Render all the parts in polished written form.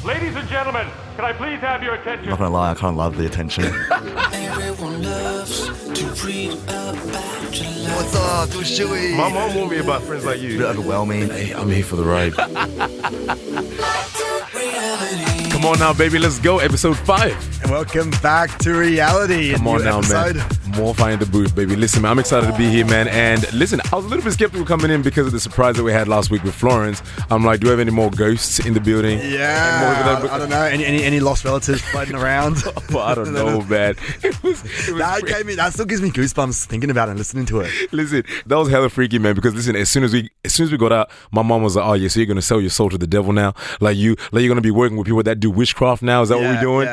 Ladies and gentlemen, can I please have your attention? I'm not gonna lie, I kind of love the attention. Everyone loves to read about your life. What's up, Dushui? My mom warned me about friends like you. A bit overwhelming. Hey, I'm here for the ride. Come on now, baby, let's go. Episode 5. And welcome back to reality. Come on now, man. More fire in the booth, baby. Listen, man, I'm excited to be here, man. And listen, I was a little bit skeptical coming in because of the surprise that we had last week with Florence. I'm like, do we have any more ghosts in the building? Yeah, I don't know. Any lost relatives floating around? Well, I don't know, man. That still gives me goosebumps thinking about it and listening to it. Listen, that was hella freaky, man. Because listen, as soon as we got out, my mom was like, "Oh yeah, so you're gonna sell your soul to the devil now? Like you're gonna be working with people that do witchcraft now? Is that what we're doing?"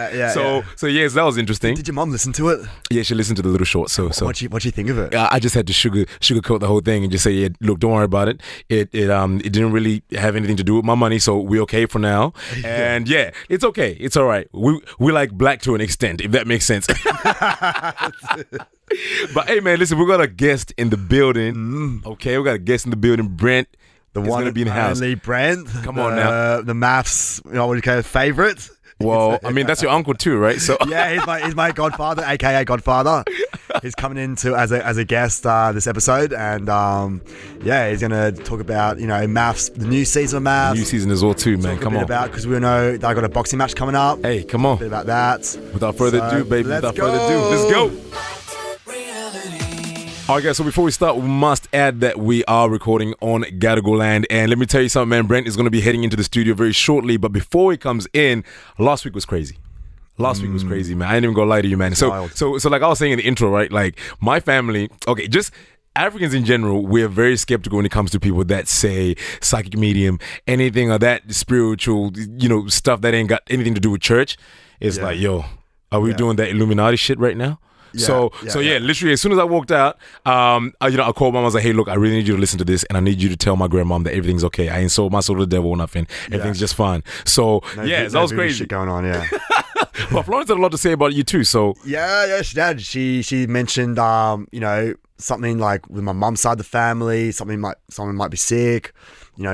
So yes, that was interesting. Did your mom listen to it? Yeah, she listened to the little short. So what'd you think of it? I just had to sugarcoat the whole thing and just say, yeah, look, don't worry about it. It didn't really have anything to do with my money, so we're okay for now. And yeah, it's okay. It's all right. We like black to an extent, if that makes sense. But hey, man, listen, we got a guest in the building. Okay, we got a guest in the building, Brent. The one gonna be in the house. Only Brent. Come on now. The MAFS, what do you call it, favorite? Well, I mean, that's your uncle too, right? So yeah, he's my godfather, aka Godfather. He's coming in as a guest this episode, and he's gonna talk about MAFS, the new season of MAFS. New season as well too, man. Come on. Because we know they got a boxing match coming up. Hey, come on. A bit about that. Without further ado, baby. Without further ado, let's go. All right, guys, so before we start, we must add that we are recording on Gadigal land. And let me tell you something, man. Brent is going to be heading into the studio very shortly. But before he comes in, last week was crazy. Last week was crazy, man. I ain't even going to lie to you, man. So like I was saying in the intro, right? Like, my family, okay, just Africans in general, we're very skeptical when it comes to people that say psychic medium, anything of that spiritual, stuff that ain't got anything to do with church. It's like, yo, are we doing that Illuminati shit right now? So literally as soon as I walked out, I called mom. I was like, hey, look, I really need you to listen to this, and I need you to tell my grandmom that everything's okay. I ain't sold my soul to the devil or nothing. Everything's just fine. So that was crazy. Shit going on, yeah. Well, Florence had a lot to say about you too. So yeah, she did. She mentioned, something like with my mum's side of the family, someone might be sick,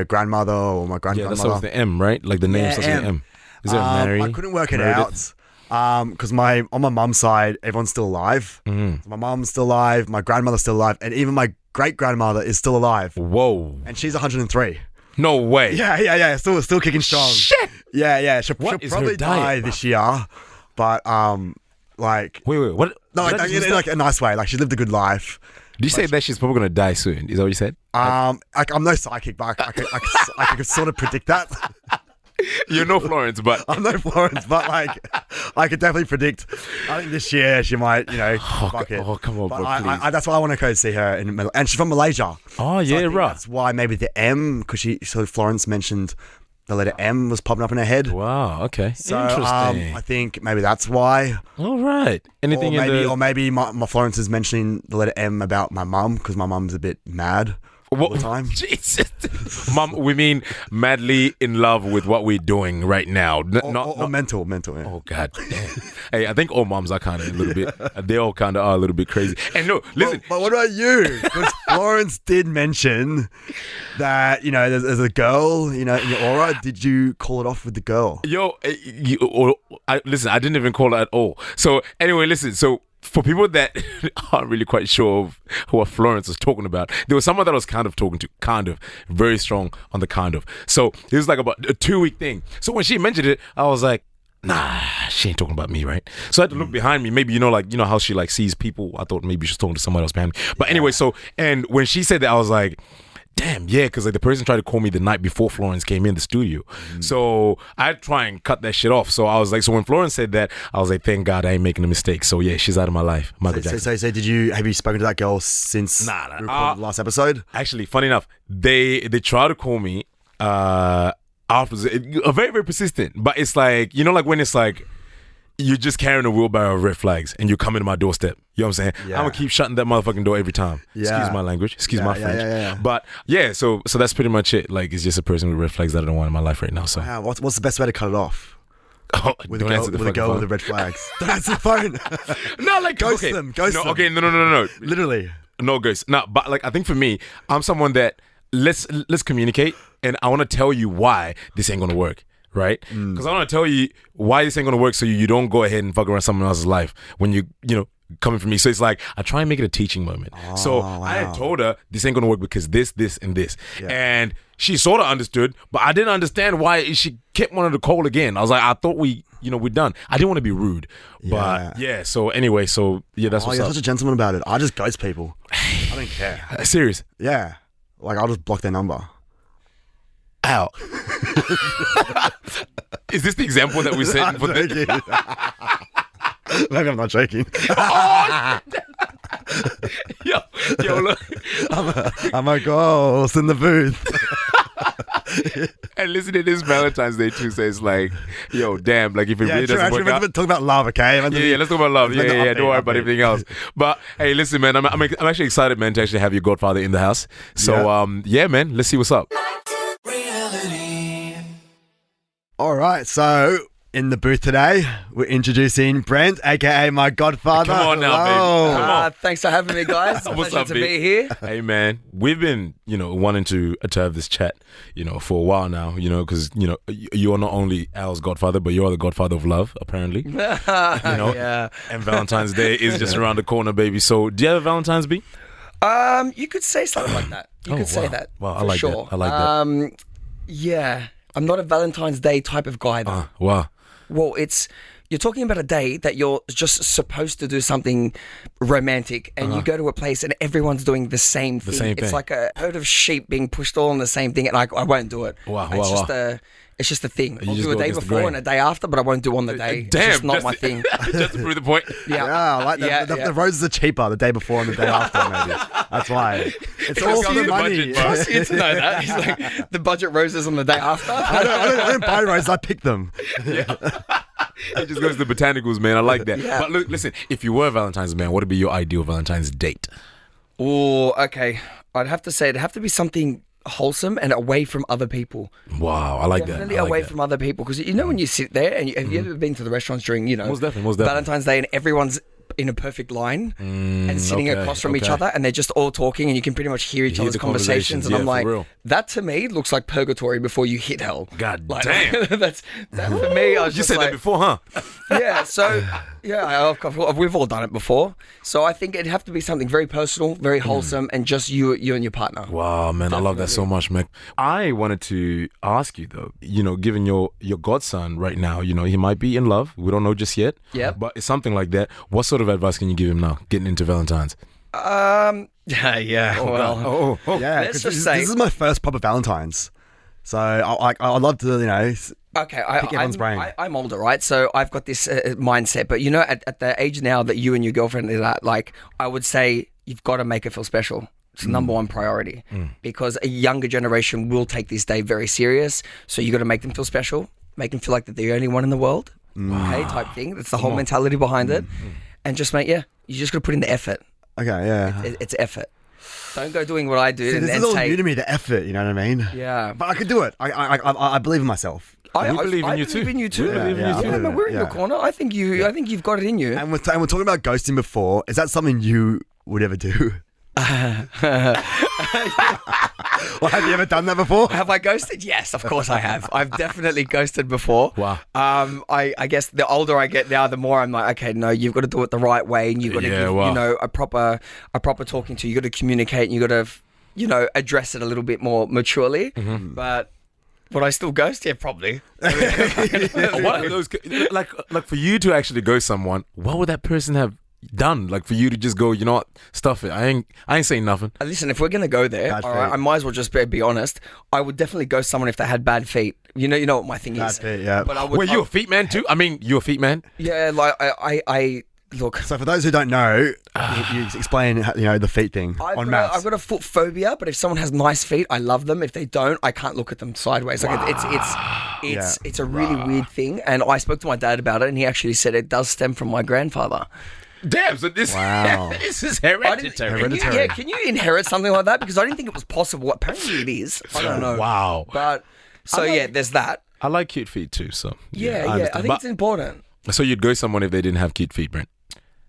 grandmother or my grandmother. Yeah, that's with the M, right? Like the name starts with the M. Is there Mary? I couldn't work it out. Because on my mum's side, everyone's still alive. So my mum's still alive, my grandmother's still alive, and even my great grandmother is still alive. Whoa! And she's 103. No way. Yeah. Still kicking strong. Shit. Yeah. She'll probably die this year, but Wait, what? No, in like a nice way. Like she lived a good life. Did you say that she's probably gonna die soon? Is that what you said? I'm no psychic, but I can sort of predict that. You're no Florence, but I'm no Florence, but I could definitely predict. I think this year she might, fuck it. Oh, come on, but bro, please. that's why I want to go see her and she's from Malaysia. Oh, yeah, right. That's why maybe the M, because Florence mentioned the letter M was popping up in her head. Wow. Okay. So, Interesting. I think maybe that's why. All right. Anything or maybe my Florence is mentioning the letter M about my mum because my mum's a bit mad. All the time. Jesus. Mom, we mean madly in love with what we're doing right now. Or mental. Yeah. Oh, God damn. Hey, I think all moms are kind of a little bit, they all kind of are a little bit crazy. And no, listen. But what about you? Because Florence did mention that, there's a girl, in your aura. Did you call it off with the girl? Yo, listen, I didn't even call it at all. So anyway, listen, for people that aren't really quite sure of what Florence was talking about, there was someone that I was kind of very strong on the kind of. So it was like about a 2-week thing. So when she mentioned it, I was like, nah, she ain't talking about me, right? So I had to look behind me. Maybe, how she like sees people. I thought maybe she's talking to someone else behind me. But anyway, and when she said that, I was like, damn, yeah, because the person tried to call me the night before Florence came in the studio. So I'd try and cut that shit off. So I was like, when Florence said that, I was like, thank God I ain't making a mistake. So yeah, she's out of my life. Michael Jackson. So have you spoken to that girl since we recorded the last episode? Actually, funny enough, they tried to call me afterwards. Very, very persistent. But it's like, like when it's like, you're just carrying a wheelbarrow of red flags and you're coming to my doorstep. You know what I'm saying? Yeah. I'm going to keep shutting that motherfucking door every time. Yeah. Excuse my language. Excuse my French. Yeah. But yeah, so that's pretty much it. Like, it's just a person with red flags that I don't want in my life right now. So what's the best way to cut it off? Oh, with a girl with the red flags. Don't answer the phone. No, like ghost them. Ghost them. Okay, no. Literally. No ghosts. No, but like I think for me, I'm someone that let's communicate, and I want to tell you why this ain't gonna work. right? Because I want to tell you why this ain't gonna work, so you don't go ahead and fuck around someone else's life when you know. Coming from me. So it's like, I try and make it a teaching moment. So I had told her, this ain't going to work because this, and this. Yeah. And she sort of understood, but I didn't understand why she kept wanting to call again. I was like, I thought we're done. I didn't want to be rude. But so anyway, that's what's you're up. such a gentleman about it. I just ghost people. I don't care. Serious? Yeah. Like, I'll just block their number. Ow. Is this the example that we said? Maybe I'm not joking. yo, look. I'm a ghost in the booth. And listen to this Valentine's Day too says like, yo, damn, like if it really doesn't work out. Talk about love, okay? Let's talk about love. Yeah, don't worry about everything else. But hey, listen, man, I'm actually excited, man, to actually have your godfather in the house. So man, let's see what's up. All right, so in the booth today, we're introducing Brent, aka my godfather. Come on now, baby. Come on. Thanks for having me, guys. What's Pleasure up, to big? be here. Hey, man, we've been, wanting to have this chat, for a while now, because, you are not only Al's godfather, but you are the godfather of love, apparently. Yeah. And Valentine's Day is just around the corner, baby. So, do you have a Valentine's Day? You could say something like that. You could say that. Wow, I for like sure. that. I like that. Yeah. I'm not a Valentine's Day type of guy, though. Wow. Well, you're talking about a day that you're just supposed to do something romantic, and you go to a place and everyone's doing the same thing. It's like a herd of sheep being pushed all on the same thing, and I won't do it. It's just a thing. I'll do a day before and a day after, but I won't do on the day. Damn, it's just not my thing. Just to prove the point. Yeah, I like that. The roses are cheaper the day before and the day after, maybe. That's why. It's all for the money. Trust you to know that. He's like, the budget roses on the day after. I don't buy roses, I pick them. Yeah. It just goes to the botanicals, man. I like that. Yeah. But look, listen, if you were a Valentine's man, what would be your ideal Valentine's date? Oh, okay. I'd have to say it'd have to be something wholesome and away from other people. Wow, I like Definitely that. away from other people, because when you sit there and have you ever been to the restaurants during most definitely. Valentine's Day and everyone's in a perfect line and sitting across from each other, and they're just all talking, and you can pretty much hear each other's conversations. And I'm like, that to me looks like purgatory before you hit hell. God damn. That for me. I was You just said like, that before, huh? Yeah. So we've all done it before. So I think it'd have to be something very personal, very wholesome, and just you and your partner. Wow, man, I love that so much, man. I wanted to ask you though, given your godson right now, he might be in love. We don't know just yet. Yeah. But it's something like that. What sort of advice can you give him now, getting into Valentine's? Yeah. Yeah, let's just this say is my first proper Valentine's. So I'd love to, okay, pick everyone's brain. I'm older, right? So I've got this mindset. But at the age now that you and your girlfriend are at, like, I would say you've got to make it feel special. It's the number one priority, because a younger generation will take this day very serious. So you got to make them feel special, make them feel like that they're the only one in the world, okay, type thing. That's the whole mentality behind it. And just you just got to put in the effort. Okay, yeah. It's effort. Don't go doing what I do. See, this is all new to me, the effort, you know what I mean? Yeah. But I could do it. I believe in myself. I believe in you too. I believe in you too. Yeah, We're in your corner. I think you've got it in you. And we're talking about ghosting before. Is that something you would ever do? Well, have you ever done that before? Have I ghosted? Yes, of course I have. I've definitely ghosted before. Wow. I guess the older I get now, the more I'm like, okay, no, you've got to do it the right way, and you've got to give, a proper talking to. You got to communicate, and you got to, address it a little bit more maturely. Mm-hmm. But would I still ghost? Yeah, probably. What are those, like for you to actually ghost someone, what would that person have done? Like for you to just go, what, stuff it. I ain't saying nothing. Listen, if we're gonna go there, all right, I might as well just be honest. I would definitely ghost someone if they had bad feet. You know what my thing is. Bad feet, yeah. But I would. Were you a feet man too? I mean, you a feet man? Yeah, like I look. So for those who don't know, you explain, the feet thing on MAFS. I've got a foot phobia, but if someone has nice feet, I love them. If they don't, I can't look at them sideways. Like it's a really weird thing. And I spoke to my dad about it, and he actually said it does stem from my grandfather. Damn, so this is hereditary. Can you inherit something like that? Because I didn't think it was possible. Apparently it is. I don't know. Wow. But there's that. I like cute feet too, so I think it's important. So you'd go someone if they didn't have cute feet, Brent?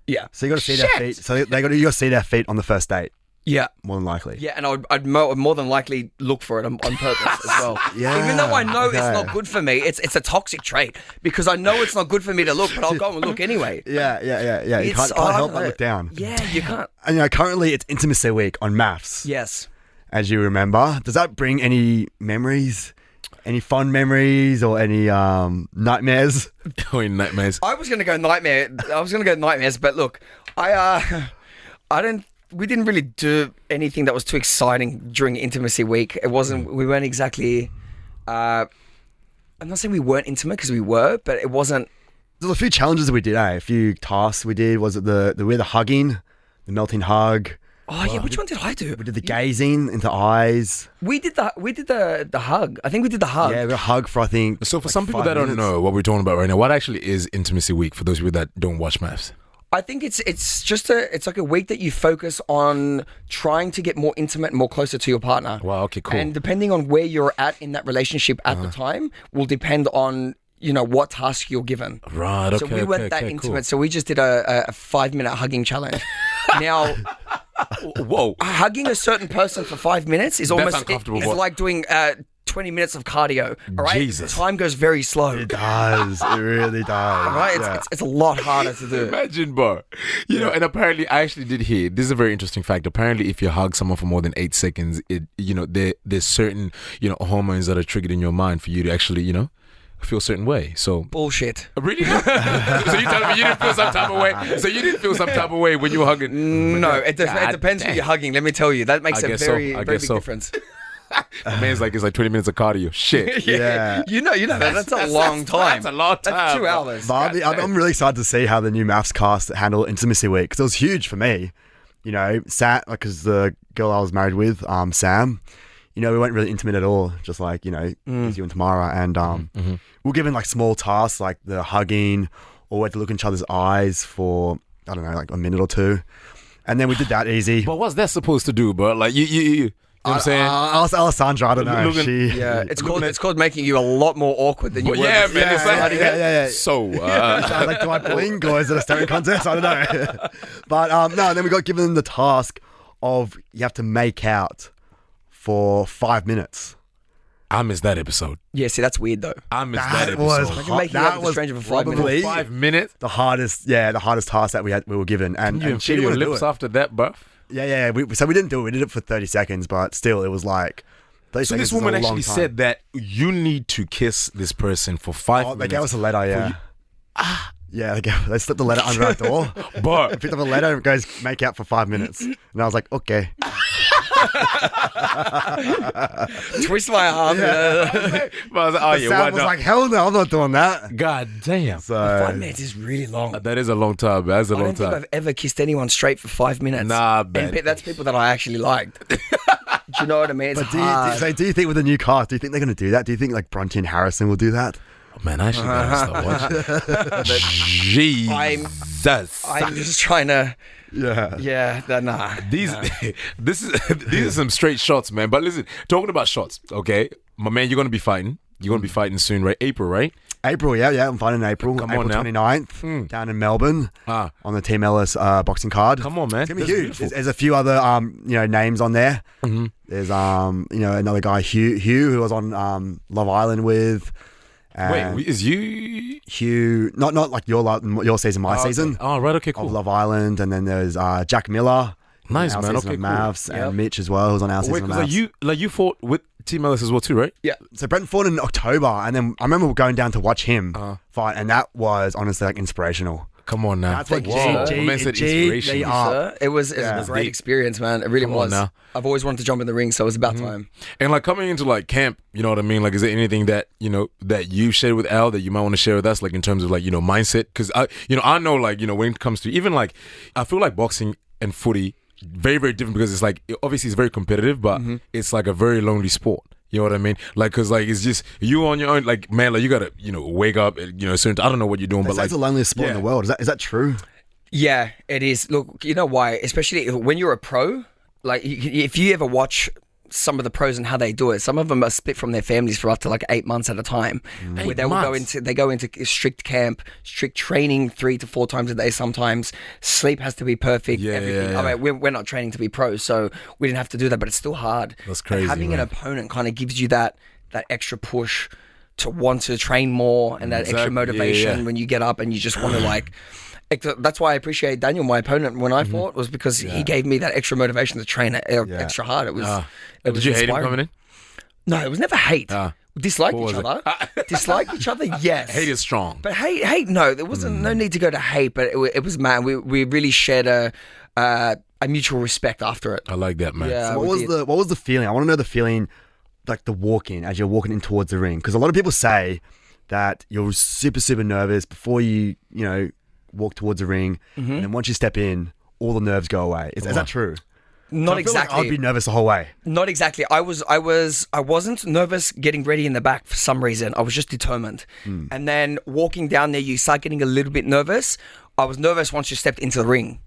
Yeah. So you got to see their feet. So you got to see their feet on the first date. Yeah. more than likely. Yeah, and I'd more than likely look for it on purpose as well. Yeah, Even though I know it's okay. not good for me, it's a toxic trait because I know it's not good for me to look, but I'll go and look anyway. Yeah. You can't I help don't but know. look down. Yeah, you can't. And currently it's Intimacy Week on MAFS, Yes. as you remember. Does that bring any memories? Any fond memories or any nightmares? Going nightmares. I was gonna go nightmares, but look, we didn't really do anything that was too exciting during Intimacy Week. It wasn't. We weren't exactly. I'm not saying we weren't intimate because we were, but it wasn't. There's a few challenges that we did, A few tasks we did. Was it the hugging, the melting hug? Oh yeah, which one did I do? We did the gazing into eyes. We did the hug. I think we did the hug. Yeah, we hug for I think. So for like some people 5 that don't minutes. know what we're talking about right now, what actually is Intimacy Week for those people that don't watch MAFS? I think it's just it's like a week that you focus on trying to get more intimate and more closer to your partner. Wow, okay, cool. And depending on where you're at in that relationship at the time will depend on what task you're given. Right, So we weren't that intimate. So we just did a 5-minute hugging challenge. Now, Whoa. hugging a certain person for 5 minutes is almost uncomfortable, it's but- like doing 20 minutes of cardio. All right, Jesus. time goes very slow. It does. It really does. All right, Yeah. it's a lot harder to do. Imagine, bro. You know, and apparently, I actually did hear this is a very interesting fact. Apparently, if you hug someone for more than 8 seconds, there's certain hormones that are triggered in your mind for you to actually feel a certain way. So Bullshit. really, so you telling me you didn't feel some type of way? So you didn't feel some type of way when you were hugging? No, it God depends who damn. you're hugging. Let me tell you, that makes I a guess very, so. I very guess big so. difference. Man's like it's like 20 minutes of cardio. Shit. Yeah. You know that's a long time. That's a long time. That's 2 bro. hours. But I'm really excited to see how the new MAFS cast handle Intimacy Week because it was huge for me. Sam, because the girl I was married with, Sam, we weren't really intimate at all. Just like you and Tamara, and we were given like small tasks like the hugging, or we had to look in each other's eyes for I don't know like a minute or two, and then we did that easy. But what's that supposed to do, bro? Like you know what I'm saying? Alessandra, I don't know. Looking- Yeah, it's called making you a lot more awkward than you Well, were. yeah, before. man. It's like, yeah. So, I was like, do I blink or is it a staring contest? I don't know. But no, then we got given the task of you have to make out for 5 minutes. I missed that episode. Yeah, see, that's weird though. I missed That that was episode. Imagine making out with a stranger for 5 minutes. probably 5 minutes. the hardest task that we were given. And, You and she feel didn't your want to do lips it. after that, bro. Yeah. So we didn't do it. We did it for 30 seconds, but still, it was like 30 So seconds this is a woman long actually time. said that you need to kiss this person for 5 Oh, they minutes. gave us a letter, yeah. Yeah, they slipped the letter under our door. But Picked up a letter and it goes, make out for 5 minutes. And I was like, okay. Twist my arm. I was like, oh yeah, why Sam was not? like, hell no, I'm not doing that. God damn. So 5 minutes is really long. That is a long time. That's a I long don't think time. I've ever kissed anyone straight for 5 minutes. Nah, And man. that's people that I actually liked. Do you know what I mean? It's But hard. do you think with the new cast, do you think they're going to do that? Do you think like Bronte and Harrison will do that? Oh, man, I actually gotta start watching. Jesus. I'm just trying to. Yeah. Nah. These are some straight shots, man. But listen, talking about shots, okay, my man, you're gonna be fighting. You're gonna be fighting soon, right? April, right? April, yeah, I'm fighting in April. Come April on now. 29th down in Melbourne Ah. on the Team Ellis boxing card. Come on, man. It's gonna be That's huge. beautiful. There's a few other names on there. Mm-hmm. There's another guy Hugh who was on Love Island with. And Wait, is you? Hugh, not like your season, my season Oh, right. Okay, of cool. Love Island, and then there's Jack Miller. Nice, on our man. season Okay, of cool. MAFS, Yep. and Mitch as well, who's on our Wait, season of because MAFS. you fought with Team Ellis as well too, right? Yeah. So Brent fought in October, and then I remember going down to watch him fight, and that was honestly like inspirational. Come on now. That's like Whoa, G- my man said G- inspiration. G- Sir, it was Yeah. a great deep. experience, man. It really Come on was. now. I've always wanted to jump in the ring, so it was about time. And like coming into like camp, you know what I mean? Like, is there anything that that you shared with Elle that you might want to share with us, like in terms of like mindset? Because I know like when it comes to even like I feel like boxing and footy very very different because it's like obviously it's very competitive, but it's like a very lonely sport. You know what I mean? Like, cause like it's just you on your own. Like, man, like you gotta wake up. Certain I don't know what you're doing, but like it's the loneliest sport in the world. Is that true? Yeah, it is. Look, you know why? Especially when you're a pro. Like, if you ever watch some of the pros and how they do it. Some of them are split from their families for up to like 8 months at a time, where they will go into strict camp, strict training 3 to 4 times a day. Sometimes sleep has to be perfect. Everything. I mean, we're not training to be pros, so we didn't have to do that. But it's still hard. That's crazy. And having an opponent kind of gives you that extra push to want to train more and that extra motivation when you get up and you just want to like. That's why I appreciate Daniel, my opponent, when I fought, was because he gave me that extra motivation to train extra hard. It was. Did you hate him coming in? No, it was never hate. We disliked each other. Disliked each other, yes. Hate is strong. But hate, no. There wasn't no need to go to hate, but it was, man, we really shared a mutual respect after it. I like that, man. Yeah, So what was the feeling? I want to know the feeling, like the walk-in, as you're walking in towards the ring. Because a lot of people say that you're super, super nervous before you walk towards the ring, and then once you step in, all the nerves go away. Is that true? Not I feel exactly. Like I'd be nervous the whole way. Not exactly. I wasn't nervous getting ready in the back for some reason. I was just determined. And then walking down there, you start getting a little bit nervous. I was nervous once you stepped into the ring.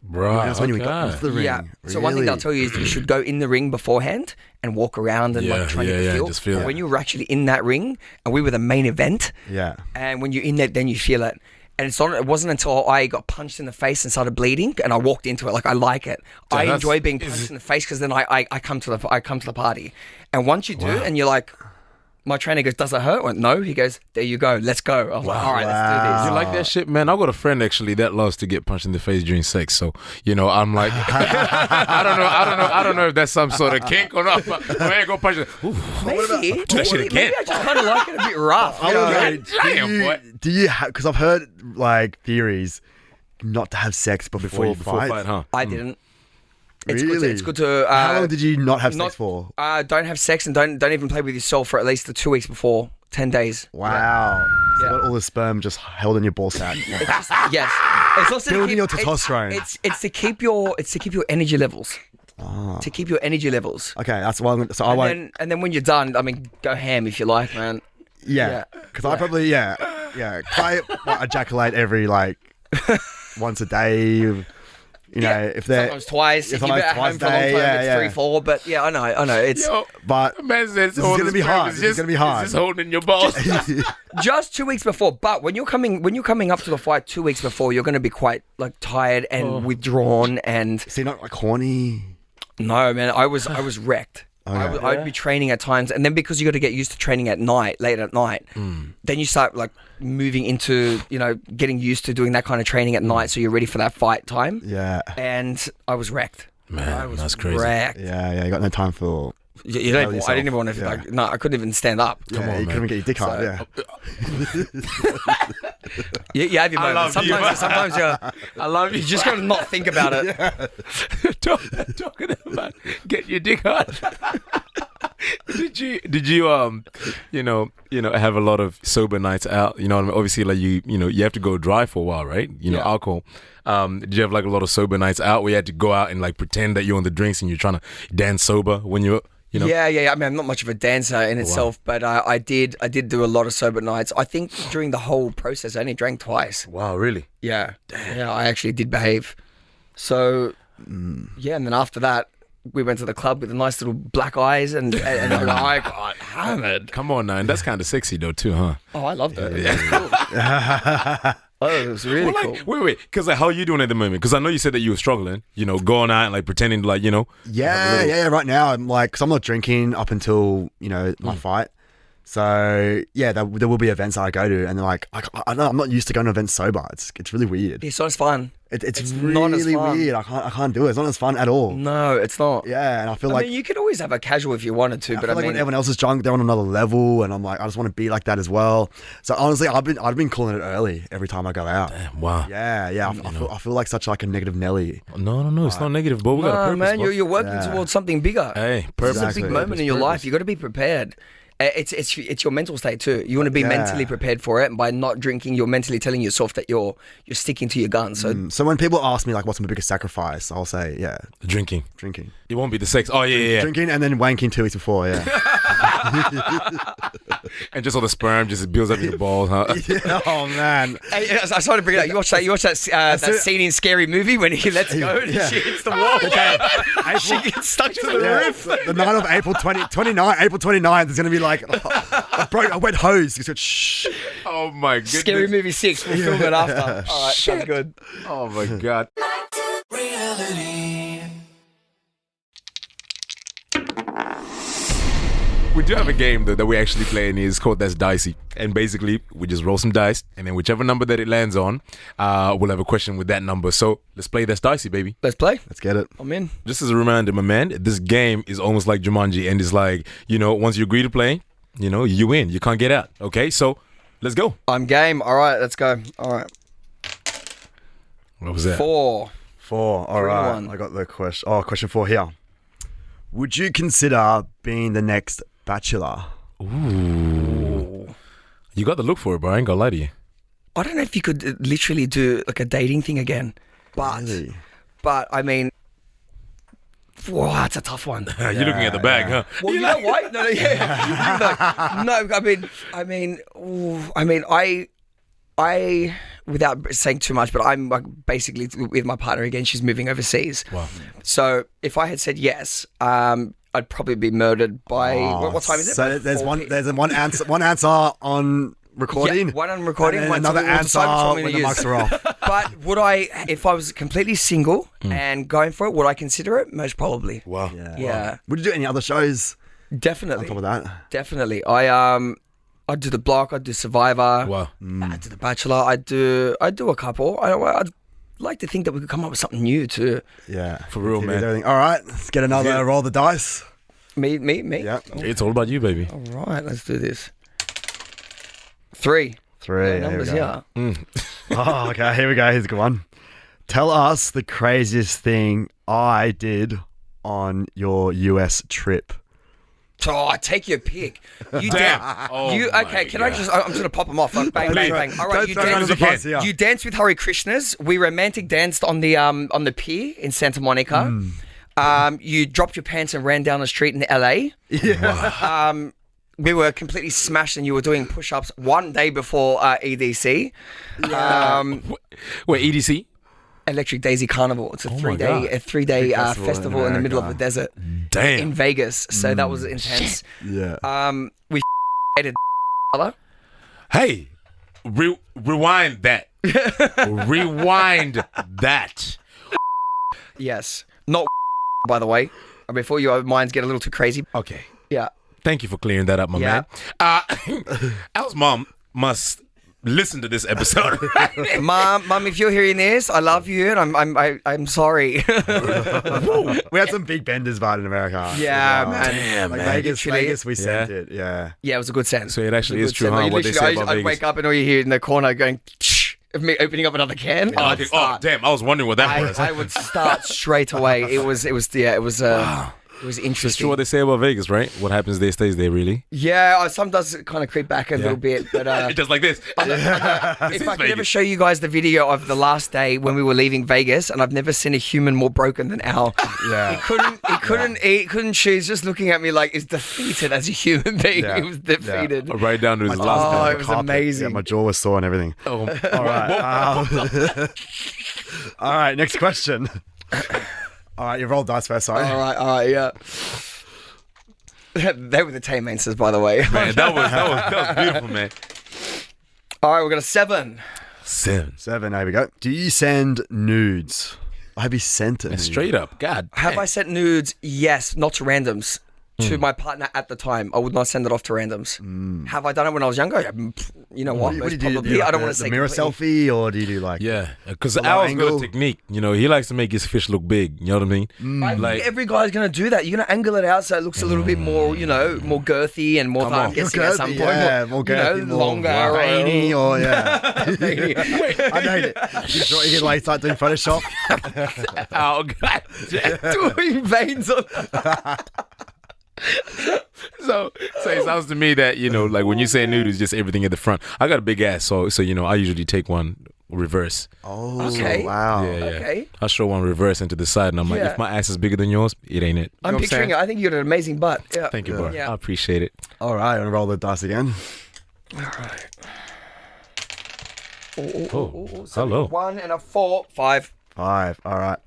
Bro, That's when you got into the ring. Yeah. So one thing I'll tell you is you should go in the ring beforehand and walk around and like try to feel. Just feel But it. when you were actually in that ring, and we were the main event. Yeah. And when you're in there, then you feel it. And it wasn't until I got punched in the face and started bleeding, and I walked into it. Like, I like it. I enjoy being punched in the face because then I come to the party. And once you do, and you're like, my trainer goes, "Does it hurt?" I went, "No." He goes, "There you go. Let's go." I was like, "All right, let's do this." You like that shit, man? I've got a friend actually that loves to get punched in the face during sex. So, I'm like, I don't know if that's some sort of kink or not. But I ain't gonna punch it. Maybe. Do that shit again. Maybe I just kind of like it a bit rough. I don't know. Damn, boy. Do you because I've heard like theories not to have sex before fight, huh? I didn't. Really? It's good to. How long did you not have sex for? Don't have sex and don't even play with yourself for at least the 2 weeks before, 10 days. Wow. So you got all the sperm just held in your ball sack. Yes. It's also Building your to keep, testosterone. It's to keep your energy levels. To keep your energy levels. Okay, that's why I'm going to... So I won't... And then when you're done, I mean, go ham if you like, man. Yeah. Because I probably... Yeah. 'Cause I ejaculate every, once a day... if they're sometimes twice. If you've been at home for a long time, it's 3-4. But yeah, I know. It's but man says this is gonna be hard. This is gonna be hard. It's just holding in your balls. just 2 weeks before. But when you're coming up to the fight 2 weeks before, you're going to be quite tired and withdrawn and. So you're not horny? No, man. I was wrecked. Okay. I'd be training at times, and then because you got to get used to training at night, late at night, then you start moving into getting used to doing that kind of training at night, so you're ready for that fight time. Yeah. And I was wrecked. Man, that's crazy. Wrecked. Yeah. You got no time for. You don't. I didn't even want to. Yeah. No, I couldn't even stand up. Come on, you couldn't even get your dick hard. Yeah. You have your moments. Sometimes I love you. You just got to not think about it. Talking about get your dick hard. Did you have a lot of sober nights out? You know what I mean? Obviously, you have to go dry for a while, right? Alcohol. Did you have a lot of sober nights out where you had to go out and pretend that you're on the drinks and you're trying to dance sober when you're Yeah. I mean, I'm not much of a dancer in itself, but I did do a lot of sober nights. I think during the whole process, I only drank twice. Wow, really? Yeah. Damn. Yeah, I actually did behave. So, yeah, and then after that, we went to the club with the nice little black eyes and I got hammered. Come on now, and that's kind of sexy though too, huh? Oh, I loved it. Yeah. Oh, it was really cool. Wait, because how are you doing at the moment? Because I know you said that you were struggling, going out and pretending to Yeah. Right now, I'm because I'm not drinking up until my fight. So yeah, there will be events that I go to, and they're I know I'm not used to going to events sober. It's really weird. It's not as fun. It's not as really fun. weird. I can't do it. It's not as fun at all. No, it's not. Yeah, and I feel I mean, you could always have a casual if you wanted to, but when everyone else is drunk, they're on another level, and I'm I just want to be like that as well. So honestly, I've been calling it early every time I go out. Damn, wow. Yeah. I feel like such a negative Nelly. No, it's not negative, but we got a purpose, man, bro. you're working towards something bigger. Hey, It's purpose. a big moment in your life. You got to be prepared. It's your mental state too. You want to be mentally prepared for it, and by not drinking, you're mentally telling yourself that you're sticking to your guns. So when people ask me what's my biggest sacrifice, I'll say Drinking. drinking. It won't be the sex. Oh yeah. Drinking and then wanking 2 weeks before. Yeah. And just all the sperm just builds up your balls, huh? Yeah, oh man. Hey, I started to bring it up. You watch that scene in Scary Movie when he lets go and she hits the wall. She gets stuck to the roof. The night of April 29th, there's going to be like a wet hose. He said, shh. Oh my goodness. Scary Movie 6. We'll film it after. All right, sounds good. Oh my god. Reality. We do have a game though that we actually play, and it's called That's Dicey. And basically, we just roll some dice, and then whichever number that it lands on, we'll have a question with that number. So let's play That's Dicey, baby. Let's play. Let's get it. I'm in. Just as a reminder, my man, this game is almost like Jumanji, and it's like, once you agree to play, you win. You can't get out. Okay, so let's go. I'm game. All right, let's go. All right. What was that? 4. 4. All right. 1. I got the question. Oh, question 4 here. Would you consider being the next Bachelor? Ooh. You got the look for it, bro. I ain't gonna lie to you. I don't know if you could literally do like a dating thing again, but Really? I mean, wow, that's a tough one. You're looking at the bag, huh? Well, you know what? No, yeah. No, I without saying too much, but I'm like basically with my partner again. She's moving overseas. Wow. So if I had said yes, I'd probably be murdered by what time is it? So By there's 4 one. p.m. There's one answer on recording. Yeah, one on recording, and one another we'll answer decide which one we're when the gonna mics use. are off. But would I, if I was completely single and going for it, would I consider it? Most probably. Wow. Yeah. Would you do any other shows Definitely. on top of that? Definitely. I'd do The Block. I'd do Survivor. Wow. I'd do The Bachelor. I'd do a couple. I'd like to think that we could come up with something new too. Yeah. For real, TV, man. everything. All right. Let's get another roll the dice. Me. Yeah. It's all about you, baby. All right. Let's do this. 3. 3. No Here we numbers go. here. Oh, okay. Here we go. Here's a good one. Tell us the craziest thing I did on your US trip. Oh, take your pick. You Damn. dance. Oh You my okay? Can God. I'm just gonna pop them off. Like, bang, bang, bang. All right, you Don't throw dance. under the bus here. You danced with Hare Krishnas. We romantic danced on the pier in Santa Monica. You dropped your pants and ran down the street in LA. Yeah. We were completely smashed, and you were doing push-ups one day before EDC. Wait, EDC? Electric Daisy Carnival. It's a my three-day God. three-day festival in festival in the middle of the America. desert in Damn. Vegas. So that was intense. Yeah. We hated other. Hey, rewind that. Rewind that. Yes. Not by the way. Before your minds get a little too crazy. Okay. Yeah. Thank you for clearing that up, my Yeah. man. Al's mom must listen to this episode. Mom, if you're hearing this, I love you and I'm sorry. We had some big benders vibe in America. Yeah, as well. man. Damn, Like man. Vegas, Literally- we sent it. Yeah. Yeah, it was a good sense. So it actually is Good true, sense. huh? Like, What they say literally, about I'd Vegas. wake up and all you hear in the corner going of me opening up another can. Oh, I'd oh, start. damn! I was wondering what that was. I would start straight away. It was interesting. It's true what they say about Vegas, right? What happens there stays there, really. Yeah, some does kind of creep back a little bit, but Just like this. if I could ever Vegas. show you guys the video of the last day when we were leaving Vegas, and I've never seen a human more broken than Al. Yeah. He couldn't choose. Just looking at me like he's defeated as a human being. Yeah. He was defeated. Right down to his last Oh, time. it was amazing. Yeah, my jaw was sore and everything. Oh, All right. All right. Next question. All right. You rolled dice first. Sorry. All right, yeah. They were the tame answers, by the way. man, that was beautiful, man. All right, we've got a 7. 7. 7. There we go. Do you send nudes? Have you sent it? Straight up, God. Have I sent nudes? Yes, not to randoms. To my partner at the time, I would not send it off to randoms. Have I done it when I was younger? You know what? What Most do you do? probably. I don't want the to say mirror completely. selfie, or do you do like? Yeah, because Low Al's got angle. a technique. He likes to make his fish look big. You know what I mean? I think every guy's going to do that. You're going to angle it out so it looks a little bit more, more girthy and more. Come I'm on. guessing More at some girthy, point, yeah, more girthy, more longer, veiny, or yeah. I know veiny. it. You can like start doing Photoshop. Oh, God. doing veins on. So it sounds to me that, like when you say nude, it's just everything at the front. I got a big ass, so I usually take one reverse. Oh, Okay. wow. Yeah, yeah. Okay. I show one reverse into the side, and I'm like, Yeah. if my ass is bigger than yours, it ain't it. You know I'm what picturing saying? it. I think you got an amazing butt. Yeah. Thank you, bro. Yeah. I appreciate it. All right, I'm gonna roll the dice again. All right. Oh, hello. 1 and a 4, 5. 5. All right.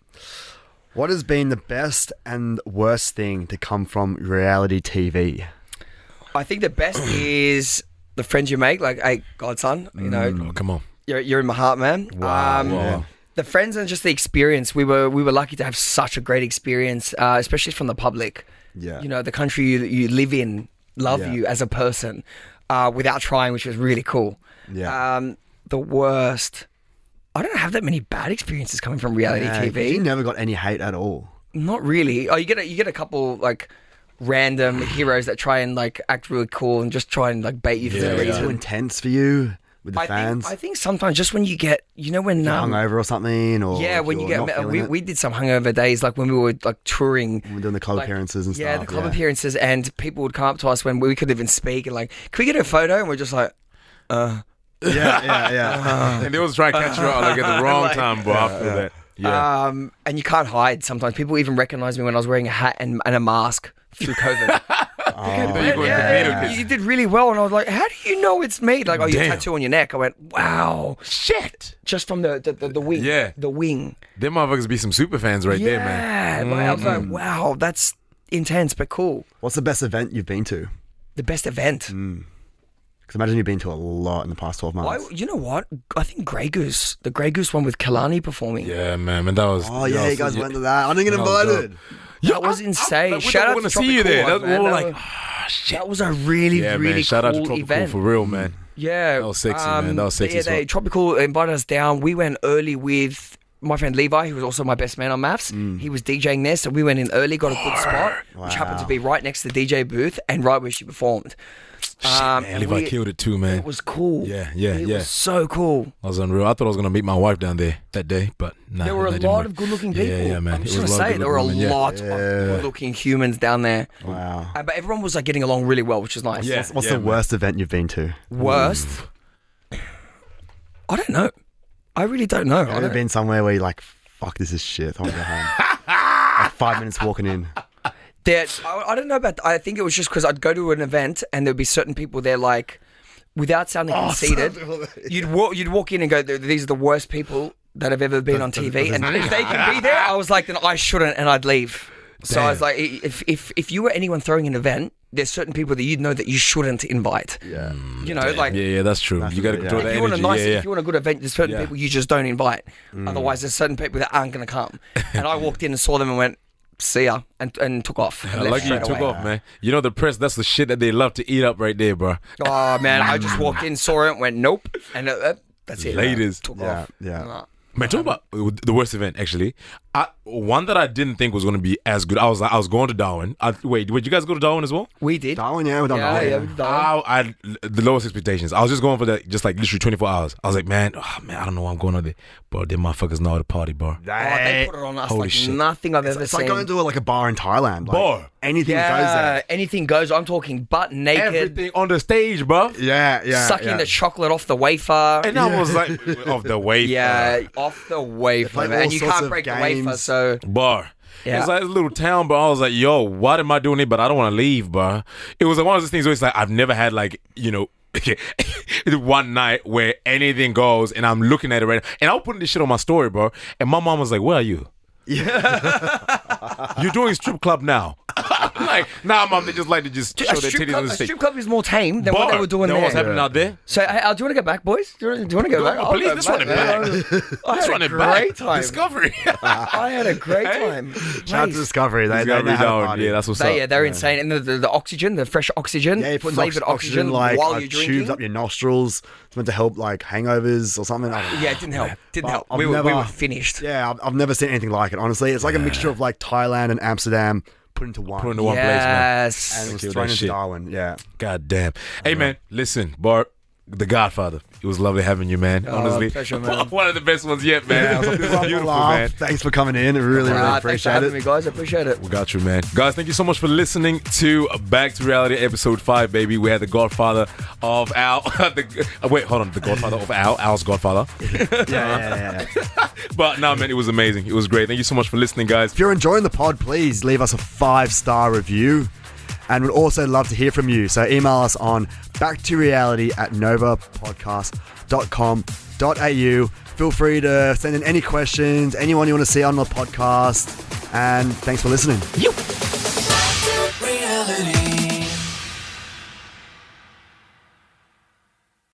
What has been the best and worst thing to come from reality TV? I think the best is the friends you make. Like, hey, godson, you know, Oh, come on. you're in my heart, man. Wow. The friends and just the experience. We were lucky to have such a great experience, especially from the public. Yeah. You know, the country you live in love Yeah. you as a person without trying, which was really cool. Yeah. The worst. I don't have that many bad experiences coming from reality Yeah, TV. You never got any hate at all. Not really. Oh, you get a couple like random heroes that try and like act really cool and just try and like bait you for no Is it reason. too intense for you with the fans? I think sometimes just when you get, you know, when Hungover or something, or yeah, if when you you're not get, feeling it? we did some hungover days, like when we were like touring. When we're doing the club like, appearances and Yeah, stuff. the club appearances, and people would come up to us when we couldn't even speak and like, can we get a photo? And we're just like, Yeah. And they was trying to catch you out like at the wrong Like- time, bro. I feel that. Yeah. and you can't hide. Sometimes people even recognize me when I was wearing a hat and a mask through COVID. You go incognito, kids. You did really well, and I was like, "How do you know it's me?" Like, "Oh, your Damn. tattoo on your neck." I went, "Wow, Shit. just from the wing." Yeah. the wing. Them motherfuckers be some super fans right there, man. Yeah, I was like, "Wow, that's intense but cool." What's the best event you've been to? The best event. Because imagine you've been to a lot in the past 12 months. You know what? I think Grey Goose, the Grey Goose one with Kalani performing. Yeah, man. That was. Oh, yeah, you guys went to that. I didn't get That was invited. That was insane. Like, Shout out we're to gonna see you there. Tropical, That's we were man. like, shit. That was a really, Yeah, really man. Shout out to cool Tropical event. for real, man. Yeah, That was sexy, man. That was sexy as fuck. Tropical invited us down. We went early with my friend Levi, who was also my best man on MAFS. He was DJing there, so we went in early, got a good spot, which happened to be right next to the DJ booth and right where she performed. Man, Levi killed it too, man. It was cool. Yeah. It was so cool. That was unreal. I thought I was gonna meet my wife down there that day, but nah, There were a that didn't lot work. of good-looking people. Yeah, man. I'm It just was gonna a lot of say there were a good-looking women, yeah. lot of good-looking humans down there. Wow. But everyone was like getting along really well, which is nice. Yeah. What's the man. worst event you've been to? Worst? I don't know. I really don't know. Have you ever been somewhere where you're like, fuck, this is shit. I want to go home. Like 5 minutes walking in. I don't know about. I think it was just because I'd go to an event and there'd be certain people there, like, without sounding conceited, you'd walk in and go, "These are the worst people that have ever been on TV," and if they can be there, I was like, then I shouldn't, and I'd leave. So I was like, if you were anyone throwing an event, there's certain people that you'd know that you shouldn't invite. Yeah. You know, like. Yeah, that's true. You got to yeah. control that If you want a energy. nice, yeah. if you want a good event, there's certain Yeah. people you just don't invite. Otherwise, there's certain people that aren't going to come. And I walked in and saw them and went, "See ya," and took off. And I left like you straight took away. off, man. You know the press, that's the shit that they love to eat up right there, bro. Oh man, I just walked in, saw it, went nope, and that's it. Ladies. Took Yeah, off. yeah. Man, talk about the worst event, actually. One that I didn't think was going to be as good. I was going to Darwin. Wait, did you guys go to Darwin as well? We did. Darwin, yeah, we've done Yeah, Darwin. yeah, we did Darwin. I had the lowest expectations. I was just going for just like literally 24 hours. I was like, man, I don't know why I'm going on there. Bro, them motherfuckers know how to party, bro. Oh, they put it on us Holy like shit. nothing I've ever It's seen. like going to like a bar in Thailand. Like, Bar. Anything goes there. Anything goes. I'm talking butt naked, Everything on the stage, bro. Yeah. sucking the chocolate off the wafer. And I was like, off the way. Yeah, off the wafer, Like man. all And you sorts can't of break the games. wafer, so Bar. Yeah. It's like this little town, but I was like, yo, what am I doing here? But I don't want to leave, bro. It was like one of those things where it's like, I've never had like, one night where anything goes and I'm looking at it right now. And I was putting this shit on my story, bro. And my mom was like, where are you? Yeah. You're doing strip club now. I'm like, nah, mom, they just like to just show a their strip, titties on club, the a stage. strip club is more tame than what they were doing Know there. what's happening out there? So, hey, Al, do you want to go back, boys? Do you want to go back? Oh, I'll please, go let's run it back. I Let's had run a it back. great time. Discovery. I had a great time. Shout out to Jeez. Discovery. They Discovery know how to down. party. Yeah, that's what's up. They're insane. And the oxygen, the fresh oxygen, Yeah, you put flavored oxygen like while you're tubes drinking. up your nostrils. It's meant to help like hangovers or something. I don't know. Yeah, it didn't help. Didn't But help. I've We were never- finished. Yeah, I've never seen anything like it. Honestly, it's like a mixture of like Thailand and Amsterdam put into one. Put into one place, man. Yes. and it was Kill thrown that into shit. Darwin. Yeah. God damn. Hey, man, listen, Bart. The Godfather. It was lovely having you, man. Honestly, pleasure, man. One of the best ones yet, man. This is beautiful, man. Thanks for coming in. Really Thanks for appreciate having it. me, guys. I appreciate it. We got you, man. Guys, thank you so much for listening to Back to Reality episode 5, baby. We had the Godfather of Al. Wait, hold on. The Godfather of Al. Al's Godfather. Yeah. But no, man, it was amazing. It was great. Thank you so much for listening, guys. If you're enjoying the pod, please leave us a 5-star review. And we'd also love to hear from you. So email us on backtoreality@novapodcast.com.au. Feel free to send in any questions, anyone you want to see on the podcast. And thanks for listening.